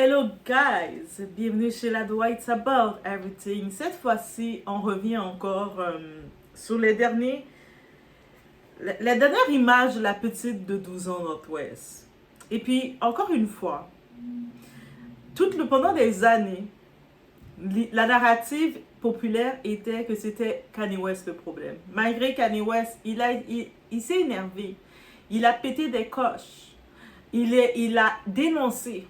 Hello guys, bienvenue chez la Dwight, it's about everything. Cette fois-ci, on revient encore sur la dernière image de la petite de 12 ans Northwest. Et puis, encore une fois, pendant des années, la narrative populaire était que c'était Kanye West le problème. Malgré Kanye West, il s'est énervé, il a pété des coches, il a dénoncé.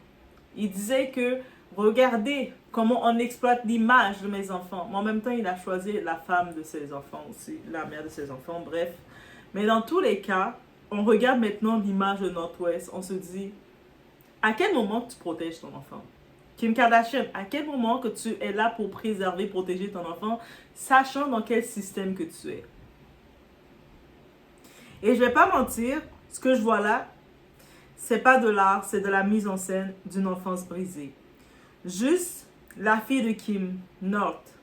Il disait que, regardez comment on exploite l'image de mes enfants. Mais en même temps, il a choisi la femme de ses enfants aussi, la mère de ses enfants, bref. Mais dans tous les cas, on regarde maintenant l'image de Northwest, on se dit, à quel moment tu protèges ton enfant? Kim Kardashian, à quel moment que tu es là pour préserver, protéger ton enfant, sachant dans quel système que tu es? Et je vais pas mentir, ce que je vois là, c'est pas de l'art, c'est de la mise en scène d'une enfance brisée. Juste la fille de Kim, North.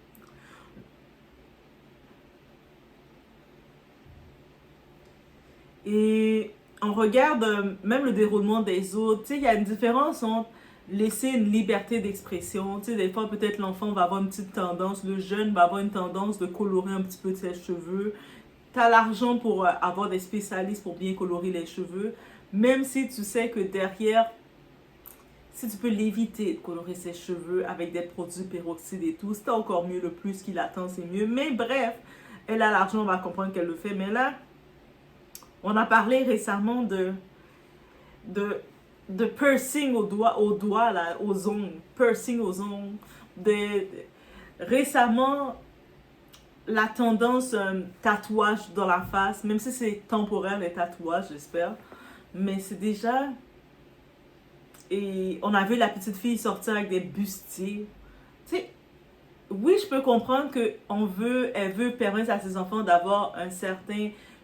Et on regarde même le déroulement des autres. Tu sais, il y a une différence entre laisser une liberté d'expression. Tu sais, des fois, peut-être l'enfant va avoir une petite tendance, le jeune va avoir une tendance de colorer un petit peu ses cheveux. Tu as l'argent pour avoir des spécialistes pour bien colorer les cheveux. Même si tu sais que derrière, si tu peux l'éviter de colorer ses cheveux avec des produits peroxyde et tout, c'est encore mieux. Le plus qu'il attend, c'est mieux. Mais bref, elle a l'argent, on va comprendre qu'elle le fait. Mais là, on a parlé récemment de piercing aux doigts là, aux ongles. Piercing aux ongles. Récemment, la tendance tatouage dans la face, même si c'est temporaire les tatouages, j'espère. Mais c'est déjà... Et on a vu la petite fille sortir avec des bustiers. Tu sais, oui, je peux comprendre qu'elle veut permettre à ses enfants d'avoir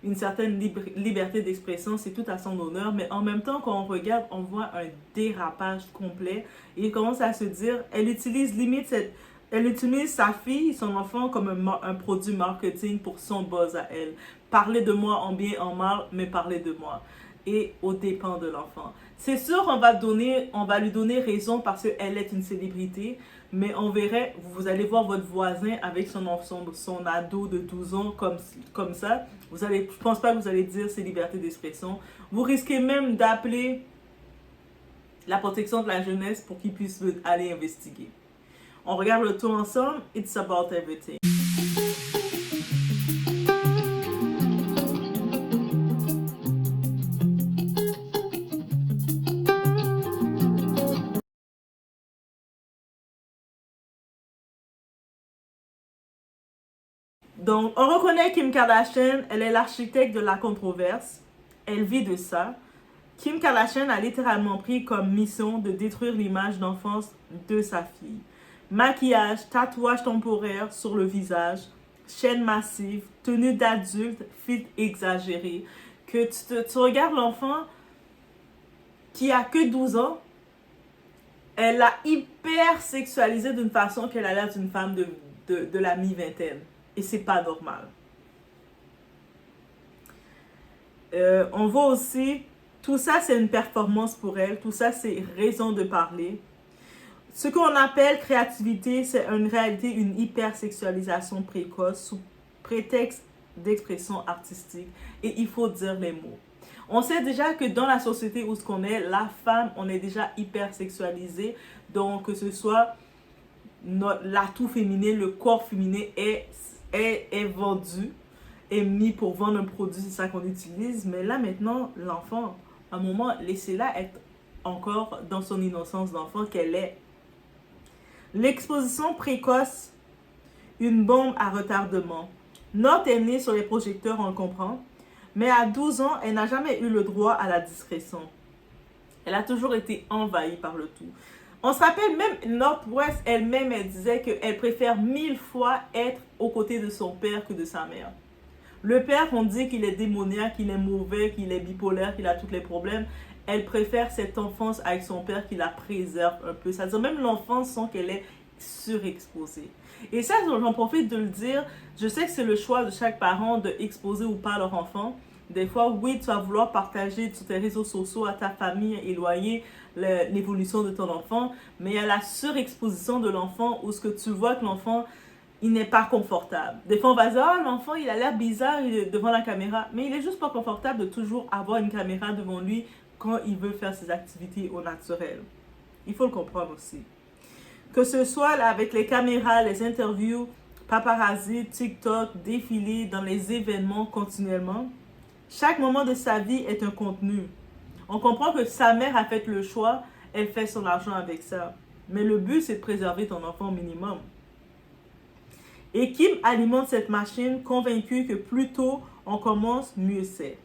une certaine liberté d'expression. C'est tout à son honneur. Mais en même temps, quand on regarde, on voit un dérapage complet. Et il commence à se dire, elle utilise sa fille, son enfant, comme un produit marketing pour son buzz à elle. Parler de moi en bien, en mal, mais parler de moi. Et aux dépens de l'enfant. C'est sûr, on va lui donner raison parce qu'elle est une célébrité, mais on verrait, vous allez voir votre voisin avec son ado de 12 ans comme ça. Je ne pense pas que vous allez dire c'est liberté d'expression. Vous risquez même d'appeler la protection de la jeunesse pour qu'ils puissent aller investiguer. On regarde le tout ensemble. It's about everything. Donc, on reconnaît Kim Kardashian, elle est l'architecte de la controverse. Elle vit de ça. Kim Kardashian a littéralement pris comme mission de détruire l'image d'enfance de sa fille. Maquillage, tatouage temporaire sur le visage, chaîne massive, tenue d'adulte, fit exagéré. Que tu regardes l'enfant qui a que 12 ans, elle l'a hyper sexualisée d'une façon qu'elle a l'air d'une femme de la mi-vingtaine. Et c'est pas normal. On voit aussi, tout ça c'est une performance pour elle, tout ça c'est raison de parler. Ce qu'on appelle créativité, c'est en réalité une hypersexualisation précoce sous prétexte d'expression artistique. Et il faut dire les mots. On sait déjà que dans la société où on est, la femme, on est déjà hypersexualisé. Donc que ce soit l'atout féminin, le corps féminin est vendu, est mis pour vendre un produit, c'est ça qu'on utilise. Mais là maintenant, l'enfant, à un moment, laissez-la être encore dans son innocence d'enfant qu'elle est. L'exposition précoce, une bombe à retardement. North est née sur les projecteurs, on le comprend. Mais à 12 ans, elle n'a jamais eu le droit à la discrétion. Elle a toujours été envahie par le tout. On se rappelle même, Northwest elle-même, elle disait qu'elle préfère 1000 fois être aux côtés de son père que de sa mère. Le père, on dit qu'il est démoniaque, qu'il est mauvais, qu'il est bipolaire, qu'il a tous les problèmes. Elle préfère cette enfance avec son père qui la préserve un peu. C'est-à-dire même l'enfance sans qu'elle est surexposée. Et ça, j'en profite de le dire. Je sais que c'est le choix de chaque parent de exposer ou pas leur enfant. Des fois, oui, tu vas vouloir partager sur tes réseaux sociaux à ta famille éloignée l'évolution de ton enfant, mais il y a la surexposition de l'enfant où ce que tu vois que l'enfant, il n'est pas confortable. Des fois, on va dire, ah, l'enfant, il a l'air bizarre devant la caméra, mais il est juste pas confortable de toujours avoir une caméra devant lui quand il veut faire ses activités au naturel. Il faut le comprendre aussi. Que ce soit là, avec les caméras, les interviews, paparazzi, TikTok, défilés dans les événements continuellement, chaque moment de sa vie est un contenu. On comprend que sa mère a fait le choix, elle fait son argent avec ça. Mais le but, c'est de préserver ton enfant au minimum. Et Kim alimente cette machine convaincue que plus tôt on commence, mieux c'est.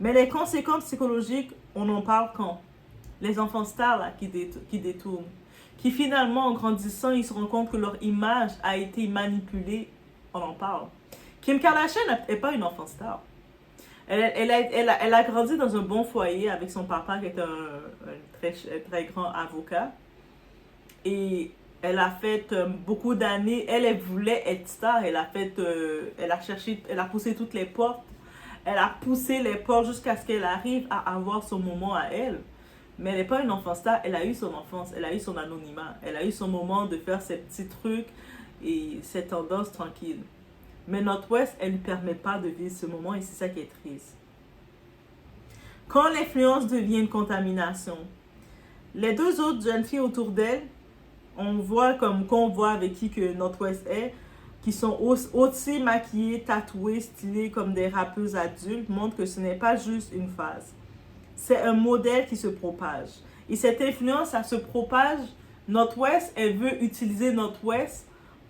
Mais les conséquences psychologiques, on en parle quand? Les enfants stars là, qui détournent. Qui finalement, en grandissant, ils se rendent compte que leur image a été manipulée, on en parle. Kim Kardashian n'est pas une enfant star. Elle a grandi dans un bon foyer avec son papa qui est un très grand avocat. Et elle a fait beaucoup d'années. Elle voulait être star. Elle a poussé toutes les portes. Elle a poussé les portes jusqu'à ce qu'elle arrive à avoir son moment à elle. Mais elle n'est pas une enfant star. Elle a eu son enfance. Elle a eu son anonymat. Elle a eu son moment de faire ses petits trucs et ses tendances tranquilles. Mais North West, elle ne lui permet pas de vivre ce moment et c'est ça qui est triste. Quand l'influence devient une contamination, les deux autres jeunes filles autour d'elle, on voit comme qu'on voit avec qui que North West est, qui sont aussi maquillées, tatouées, stylées comme des rappeuses adultes, montrent que ce n'est pas juste une phase. C'est un modèle qui se propage. Et cette influence, ça se propage. North West, elle veut utiliser North West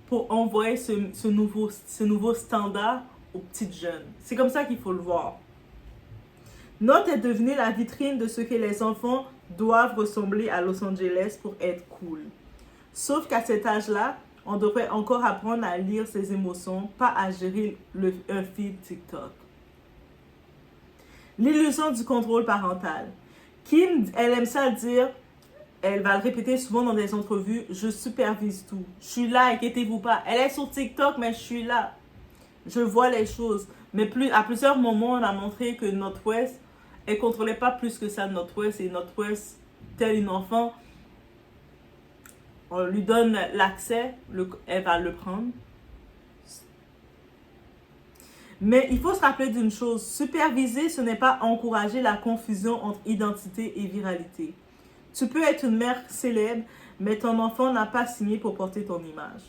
pour envoyer ce nouveau standard aux petites jeunes. C'est comme ça qu'il faut le voir. North est devenue la vitrine de ce que les enfants doivent ressembler à Los Angeles pour être cool. Sauf qu'à cet âge-là, on devrait encore apprendre à lire ses émotions, pas à gérer un feed TikTok. L'illusion du contrôle parental. Kim, elle aime ça dire, elle va le répéter souvent dans des entrevues, je supervise tout. Je suis là, inquiétez-vous pas. Elle est sur TikTok, mais je suis là. Je vois les choses. Mais à plusieurs moments, on a montré que North West, elle ne contrôlait pas plus que ça North West. Et North West, tel une enfant, on lui donne l'accès, elle va le prendre. Mais il faut se rappeler d'une chose, superviser, ce n'est pas encourager la confusion entre identité et viralité. Tu peux être une mère célèbre, mais ton enfant n'a pas signé pour porter ton image,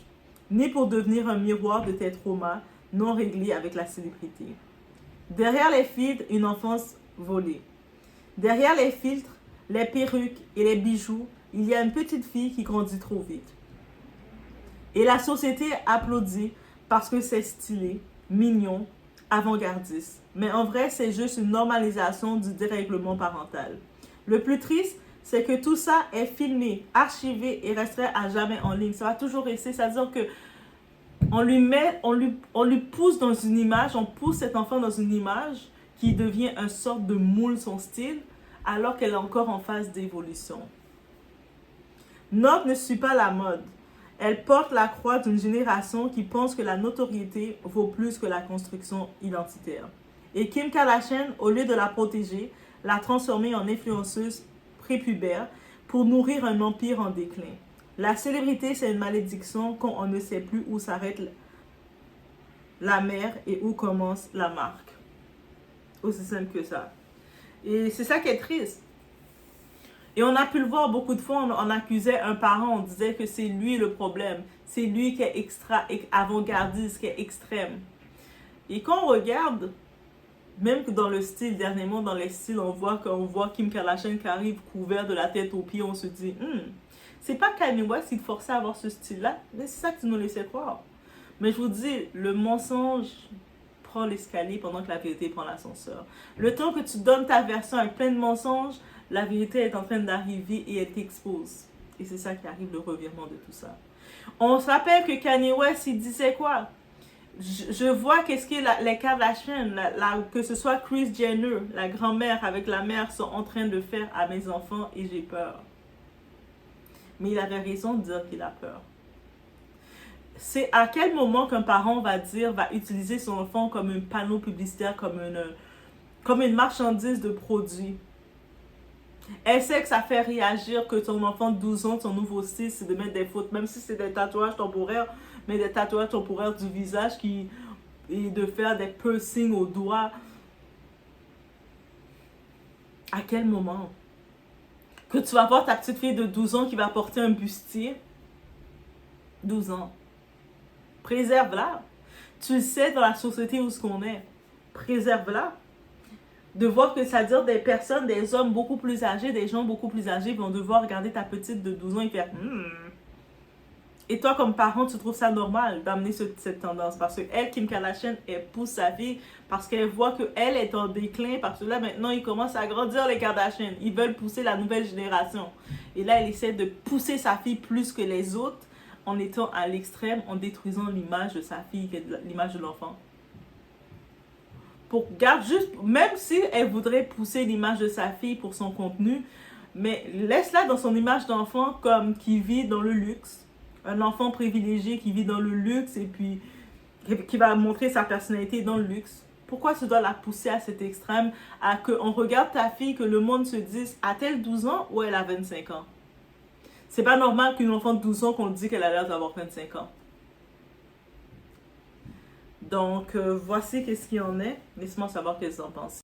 ni pour devenir un miroir de tes traumas non réglés avec la célébrité. Derrière les filtres, une enfance volée. Derrière les filtres, les perruques et les bijoux, il y a une petite fille qui grandit trop vite. Et la société applaudit parce que c'est stylé, mignon, avant-gardiste. Mais en vrai, c'est juste une normalisation du dérèglement parental. Le plus triste, c'est que tout ça est filmé, archivé et resterait à jamais en ligne. Ça va toujours rester, c'est-à-dire que on lui pousse dans une image, on pousse cet enfant dans une image qui devient une sorte de moule son style, alors qu'elle est encore en phase d'évolution. North ne suit pas la mode. Elle porte la croix d'une génération qui pense que la notoriété vaut plus que la construction identitaire. Et Kim Kardashian, au lieu de la protéger, l'a transformée en influenceuse prépubère pour nourrir un empire en déclin. La célébrité, c'est une malédiction quand on ne sait plus où s'arrête la mère et où commence la marque. Aussi simple que ça. Et c'est ça qui est triste. Et on a pu le voir beaucoup de fois, on accusait un parent, on disait que c'est lui le problème. C'est lui qui est avant-gardiste, qui est extrême. Et quand on regarde, même que dans le style, dernièrement dans les styles, on voit Kim Kardashian qui arrive couvert de la tête aux pieds, on se dit, c'est pas Kanye West qui te forçait à avoir ce style-là, mais c'est ça que tu nous laissais croire. Mais je vous dis, le mensonge prend l'escalier pendant que la vérité prend l'ascenseur. Le temps que tu donnes ta version avec plein de mensonges, la vérité est en train d'arriver et elle t'expose. Et c'est ça qui arrive, le revirement de tout ça. On se rappelle que Kanye West, il disait quoi? Je vois qu'est-ce que les Kardashian, que ce soit Kris Jenner, la grand-mère avec la mère, sont en train de faire à mes enfants et j'ai peur. Mais il avait raison de dire qu'il a peur. C'est à quel moment qu'un parent va utiliser son enfant comme un panneau publicitaire, comme comme une marchandise de produits. Elle sait que ça fait réagir que ton enfant de 12 ans, ton nouveau style, c'est de mettre des photos, même si c'est des tatouages temporaires, mais des tatouages temporaires du visage et de faire des piercings aux doigts. À quel moment? Que tu vas voir ta petite fille de 12 ans qui va porter un bustier? 12 ans. Préserve-la. Tu le sais dans la société où ce qu'on est. Préserve-la. De voir que ça veut dire des personnes, des hommes beaucoup plus âgés, des gens beaucoup plus âgés vont devoir regarder ta petite de 12 ans et faire Et toi, comme parent, tu trouves ça normal d'amener cette tendance parce que elle, Kim Kardashian, elle pousse sa fille parce qu'elle voit qu'elle est en déclin parce que là, maintenant, ils commencent à grandir les Kardashian. Ils veulent pousser la nouvelle génération. Et là, elle essaie de pousser sa fille plus que les autres en étant à l'extrême, en détruisant l'image de sa fille, l'image de l'enfant. Garde juste, même si elle voudrait pousser l'image de sa fille pour son contenu, mais laisse-la dans son image d'enfant comme qui vit dans le luxe. Un enfant privilégié qui vit dans le luxe et puis qui va montrer sa personnalité dans le luxe. Pourquoi tu dois la pousser à cet extrême, à qu'on regarde ta fille, que le monde se dise, a-t-elle 12 ans ou elle a 25 ans? C'est pas normal qu'une enfant de 12 ans qu'on dit qu'elle a l'air d'avoir 25 ans. Donc, voici qu'est-ce qu'il y en est. Laisse-moi savoir qu'est-ce que vous en pensez.